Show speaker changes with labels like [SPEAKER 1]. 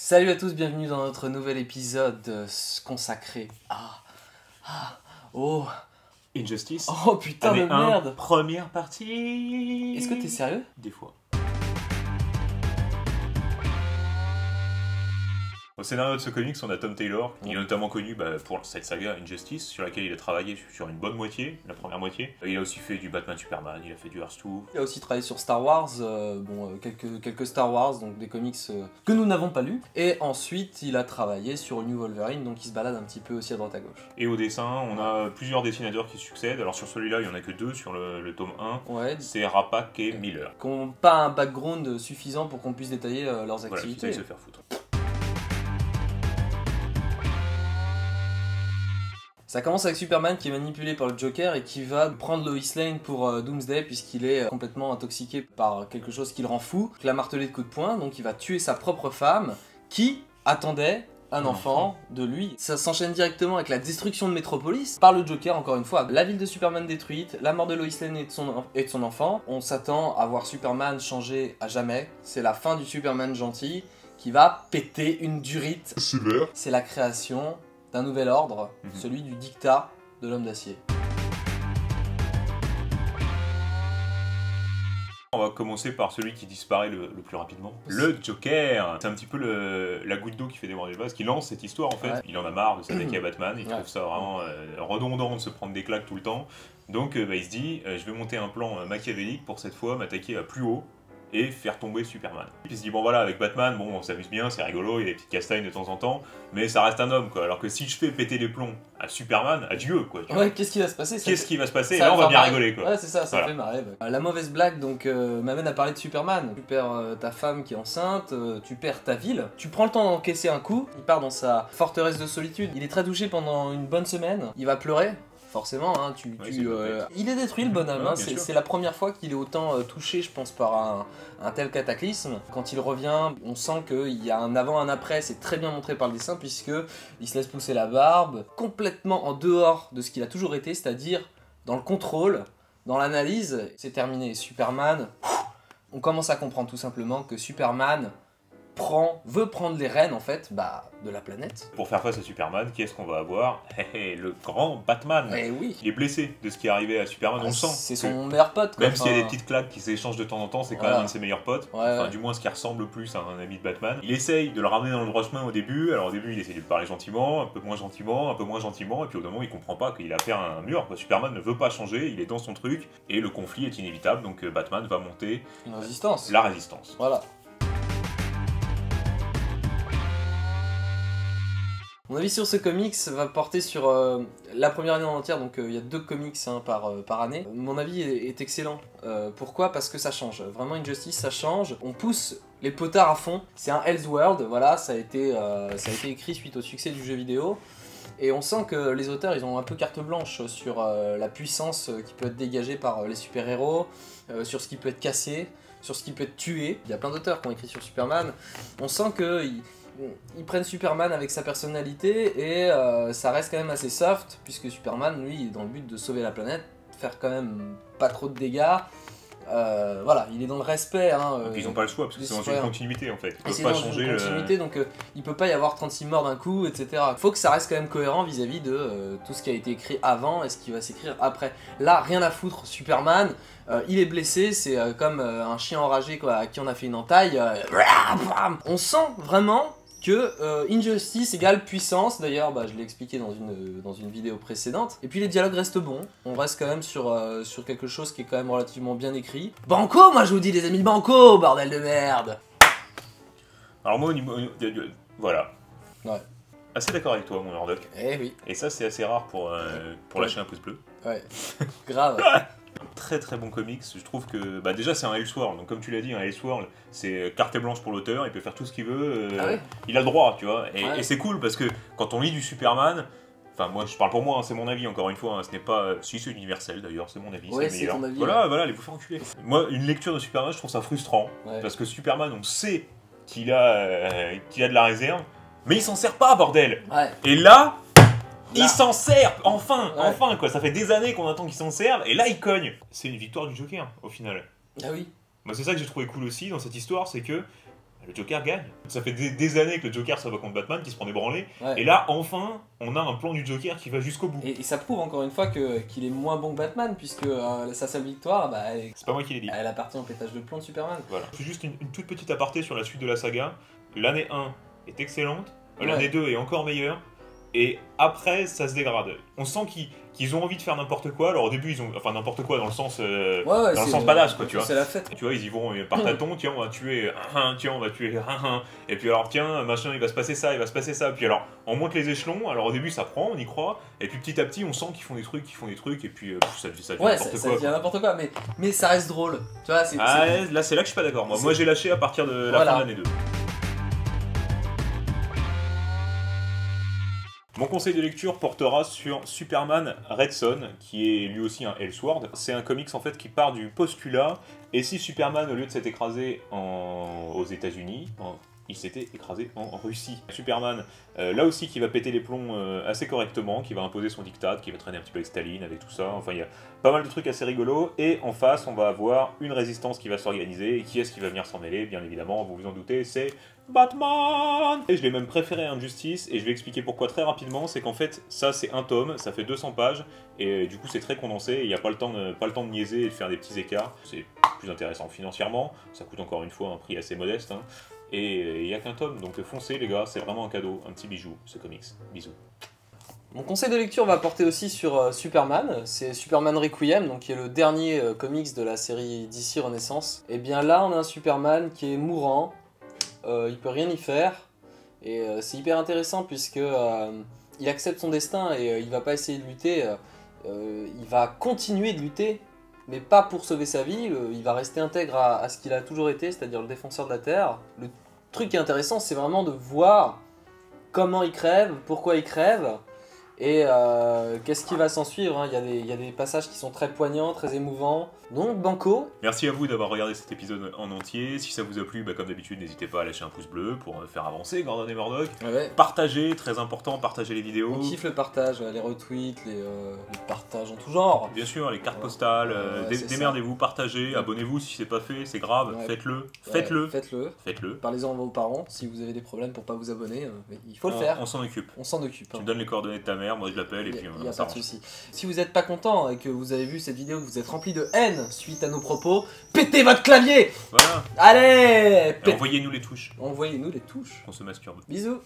[SPEAKER 1] Salut à tous, bienvenue dans notre nouvel épisode consacré à... Oh...
[SPEAKER 2] Injustice.
[SPEAKER 1] Oh putain de merde.
[SPEAKER 2] Première partie.
[SPEAKER 1] Est-ce que t'es sérieux?
[SPEAKER 2] Des fois. Au scénario de ce comics, on a Tom Taylor, qui est notamment connu pour cette saga Injustice, sur laquelle il a travaillé sur une bonne moitié, la première moitié. Il a aussi fait du Batman Superman, il a fait du Earth 2.
[SPEAKER 1] Il a aussi travaillé sur Star Wars, quelques Star Wars, donc des comics que nous n'avons pas lus. Et ensuite, il a travaillé sur New Wolverine, donc il se balade un petit peu aussi à droite à gauche.
[SPEAKER 2] Et au dessin, on a plusieurs dessinateurs qui succèdent. Alors sur celui-là, il n'y en a que deux sur le tome 1.
[SPEAKER 1] Ouais.
[SPEAKER 2] C'est Rapak et Miller.
[SPEAKER 1] Qui n'ont pas un background suffisant pour qu'on puisse détailler leurs
[SPEAKER 2] Voilà,
[SPEAKER 1] activités.
[SPEAKER 2] qui se faire foutre.
[SPEAKER 1] Ça commence avec Superman qui est manipulé par le Joker et qui va prendre Lois Lane pour Doomsday puisqu'il est complètement intoxiqué par quelque chose qui le rend fou, la martelé de coups de poing, donc il va tuer sa propre femme qui attendait un enfant de lui. Ça s'enchaîne directement avec la destruction de Metropolis par le Joker, encore une fois. La ville de Superman détruite, la mort de Lois Lane et de son enfant. On s'attend à voir Superman changer à jamais. C'est la fin du Superman gentil qui va péter une durite. C'est la création d'un nouvel ordre, celui du dictat de l'homme d'acier.
[SPEAKER 2] On va commencer par celui qui disparaît le plus rapidement. Le Joker. C'est un petit peu la goutte d'eau qui fait déborder le vase, qui lance cette histoire en fait. Ouais. Il en a marre de s'attaquer à Batman, il trouve ça vraiment redondant de se prendre des claques tout le temps. Donc il se dit, je vais monter un plan machiavélique pour cette fois m'attaquer à plus haut et faire tomber Superman. Puis il se dit bon voilà, avec Batman, bon on s'amuse bien, c'est rigolo, il y a des petites castagnes de temps en temps, mais ça reste un homme quoi, alors que si je fais péter les plombs à Superman, adieu quoi.
[SPEAKER 1] Ouais, qu'est-ce qui va se passer?
[SPEAKER 2] Qu'est-ce qui va se passer? Et là on va bien rigoler quoi.
[SPEAKER 1] Ouais c'est ça, ça fait marrer. La mauvaise blague donc m'amène à parler de Superman. Tu perds ta femme qui est enceinte, tu perds ta ville, tu prends le temps d'encaisser un coup, il part dans sa forteresse de solitude, il est très touché pendant une bonne semaine, il va pleurer. Forcément, hein, il est détruit le bonhomme, hein, c'est la première fois qu'il est autant touché, je pense, par un tel cataclysme. Quand il revient, on sent qu'il y a un avant, un après, c'est très bien montré par le dessin, puisque il se laisse pousser la barbe, complètement en dehors de ce qu'il a toujours été, c'est-à-dire dans le contrôle, dans l'analyse. C'est terminé, Superman, on commence à comprendre tout simplement que Superman veut prendre les rênes en fait de la planète.
[SPEAKER 2] Pour faire face à Superman, qui est-ce qu'on va avoir? Le grand Batman.
[SPEAKER 1] Eh oui.
[SPEAKER 2] Il est blessé de ce qui est arrivé à Superman, on le sent.
[SPEAKER 1] C'est son meilleur pote quoi.
[SPEAKER 2] Même s'il y a des petites claques qui s'échangent de temps en temps, c'est quand même un de ses meilleurs potes. Du moins ce qui ressemble le plus à un ami de Batman. Il essaye de le ramener dans le droit chemin au début. Alors au début il essaye de parler gentiment, un peu moins gentiment, un peu moins gentiment, et puis au moment il comprend pas qu'il a affaire à un mur. Superman ne veut pas changer, il est dans son truc, et le conflit est inévitable, donc Batman va monter
[SPEAKER 1] une résistance.
[SPEAKER 2] La résistance.
[SPEAKER 1] Voilà. Mon avis sur ce comics va porter sur la première année en entière, donc il y a 2 comics par année. Mon avis est excellent. Pourquoi? Parce que ça change. Vraiment Injustice, ça change. On pousse les potards à fond. C'est un Elseworld, voilà, ça a été écrit suite au succès du jeu vidéo. Et on sent que les auteurs, ils ont un peu carte blanche sur la puissance qui peut être dégagée par les super-héros, sur ce qui peut être cassé, sur ce qui peut être tué. Il y a plein d'auteurs qui ont écrit sur Superman. On sent que ils prennent Superman avec sa personnalité et ça reste quand même assez soft puisque Superman lui il est dans le but de sauver la planète, faire quand même pas trop de dégâts, voilà, il est dans le respect.
[SPEAKER 2] Et puis ils n'ont pas le choix parce que c'est dans une continuité en fait, ils peuvent pas changer
[SPEAKER 1] une continuité, donc il peut pas y avoir 36 morts d'un coup, etc. Faut que ça reste quand même cohérent vis-à-vis de tout ce qui a été écrit avant et ce qui va s'écrire après. Là, rien à foutre, Superman, il est blessé, c'est comme un chien enragé quoi, à qui on a fait une entaille. On sent vraiment que Injustice égale puissance, d'ailleurs je l'ai expliqué dans une vidéo précédente, et puis les dialogues restent bons, on reste quand même sur quelque chose qui est quand même relativement bien écrit. Banco, moi je vous dis les amis, banco, bordel de merde.
[SPEAKER 2] Alors moi au niveau... voilà.
[SPEAKER 1] Ouais.
[SPEAKER 2] Assez d'accord avec toi mon Murdoch.
[SPEAKER 1] Eh oui.
[SPEAKER 2] Et ça c'est assez rare pour lâcher un pouce bleu.
[SPEAKER 1] Ouais, grave.
[SPEAKER 2] Très très bon comics, je trouve que déjà c'est un Elseworld, donc comme tu l'as dit, un Elseworld c'est carte blanche pour l'auteur, il peut faire tout ce qu'il veut, il a le droit, tu vois, et c'est cool parce que quand on lit du Superman, enfin moi je parle pour moi, hein, c'est mon avis encore une fois, hein, ce n'est pas, si c'est universel d'ailleurs, c'est mon avis,
[SPEAKER 1] ouais,
[SPEAKER 2] c'est le meilleur.
[SPEAKER 1] ton avis,
[SPEAKER 2] voilà, allez vous faire enculer. Moi une lecture de Superman je trouve ça frustrant, parce que Superman on sait qu'il a de la réserve, mais il s'en sert pas bordel, et là... Il s'en sert, enfin quoi, ça fait des années qu'on attend qu'il s'en serve, et là il cogne. C'est une victoire du Joker, au final.
[SPEAKER 1] Ah oui.
[SPEAKER 2] Moi c'est ça que j'ai trouvé cool aussi dans cette histoire, c'est que le Joker gagne. Ça fait des années que le Joker se bat contre Batman, qui se prend des branlées,
[SPEAKER 1] Ouais.
[SPEAKER 2] et là, enfin, on a un plan du Joker qui va jusqu'au bout.
[SPEAKER 1] Et ça prouve encore une fois qu'il est moins bon que Batman, puisque sa seule victoire, bah,
[SPEAKER 2] C'est pas moi qui l'ai dit.
[SPEAKER 1] elle appartient au pétage de plomb de Superman.
[SPEAKER 2] Voilà. C'est juste une toute petite aparté sur la suite de la saga. L'année 1 est excellente,
[SPEAKER 1] Ouais.
[SPEAKER 2] l'année 2 est encore meilleure, et après, ça se dégrade. On sent qu'ils ont envie de faire n'importe quoi. Alors au début, ils ont... Enfin, n'importe quoi dans le sens... dans le sens badass, quoi, tu vois.
[SPEAKER 1] C'est la fête.
[SPEAKER 2] Tu vois, ils y vont par tâtons, tiens, on va tuer tiens, on va tuer et puis alors, tiens, machin, il va se passer ça, il va se passer ça. Puis alors, on monte les échelons, alors au début, ça prend, on y croit, et puis petit à petit, on sent qu'ils font des trucs, et puis ça devient
[SPEAKER 1] Ouais,
[SPEAKER 2] n'importe
[SPEAKER 1] ça
[SPEAKER 2] quoi.
[SPEAKER 1] devient n'importe quoi, mais ça reste drôle. Tu vois,
[SPEAKER 2] Là, c'est là que je suis pas d'accord. Moi, j'ai lâché à partir de la fin de l'année 2. Mon conseil de lecture portera sur Superman Red Son, qui est lui aussi un Elseworld. C'est un comics en fait qui part du postulat, et si Superman, au lieu de s'être écrasé aux États-Unis, il s'était écrasé en Russie. Superman, là aussi, qui va péter les plombs assez correctement, qui va imposer son diktat, qui va traîner un petit peu avec Staline, avec tout ça. Enfin, il y a pas mal de trucs assez rigolos. Et en face, on va avoir une résistance qui va s'organiser. Et qui est-ce qui va venir s'en mêler? Bien évidemment, vous vous en doutez, c'est Batman! Et je l'ai même préféré à Injustice, et je vais expliquer pourquoi très rapidement. C'est qu'en fait, ça c'est un tome, ça fait 200 pages, et du coup c'est très condensé, et il n'y a pas le temps de niaiser et de faire des petits écarts. C'est plus intéressant financièrement, ça coûte encore une fois un prix assez modeste, hein. Et il n'y a qu'un tome, donc foncez les gars, c'est vraiment un cadeau, un petit bijou, ce comics. Bisous.
[SPEAKER 1] Mon conseil de lecture va porter aussi sur Superman, c'est Superman Requiem, donc qui est le dernier comics de la série DC Renaissance. Et bien là, on a un Superman qui est mourant, il peut rien y faire, et c'est hyper intéressant puisque il accepte son destin et il va pas essayer de lutter, il va continuer de lutter, mais pas pour sauver sa vie, il va rester intègre à ce qu'il a toujours été, c'est-à-dire le défenseur de la Terre. Le truc qui est intéressant, c'est vraiment de voir comment il crève, pourquoi il crève, et qu'est-ce qui va s'en suivre, hein. Il y a des passages qui sont très poignants, très émouvants. Donc, banco.
[SPEAKER 2] Merci à vous d'avoir regardé cet épisode en entier. Si ça vous a plu, comme d'habitude, n'hésitez pas à lâcher un pouce bleu pour faire avancer Gordon et Murdoch.
[SPEAKER 1] Ouais.
[SPEAKER 2] Partagez, très important, partagez les vidéos.
[SPEAKER 1] On kiffe le partage, les retweets, les partages en tout genre.
[SPEAKER 2] Bien sûr, les cartes postales, démerdez-vous, partagez, abonnez-vous si c'est pas fait, c'est grave,
[SPEAKER 1] Ouais.
[SPEAKER 2] faites-le,
[SPEAKER 1] Faites-le.
[SPEAKER 2] faites-le.
[SPEAKER 1] Parlez-en à vos parents si vous avez des problèmes pour pas vous abonner. Mais il faut le faire.
[SPEAKER 2] On s'en occupe.
[SPEAKER 1] On s'en occupe.
[SPEAKER 2] Tu me donnes les coordonnées de ta mère, moi je l'appelle et puis
[SPEAKER 1] Il n'y a
[SPEAKER 2] on
[SPEAKER 1] pas de
[SPEAKER 2] s'arrange.
[SPEAKER 1] souci. Si vous n'êtes pas content et que vous avez vu cette vidéo, que vous êtes rempli de haine suite à nos propos, pétez votre clavier.
[SPEAKER 2] Voilà.
[SPEAKER 1] Allez,
[SPEAKER 2] Et envoyez-nous les touches,
[SPEAKER 1] envoyez-nous les touches.
[SPEAKER 2] on se masturbe.
[SPEAKER 1] Bisous.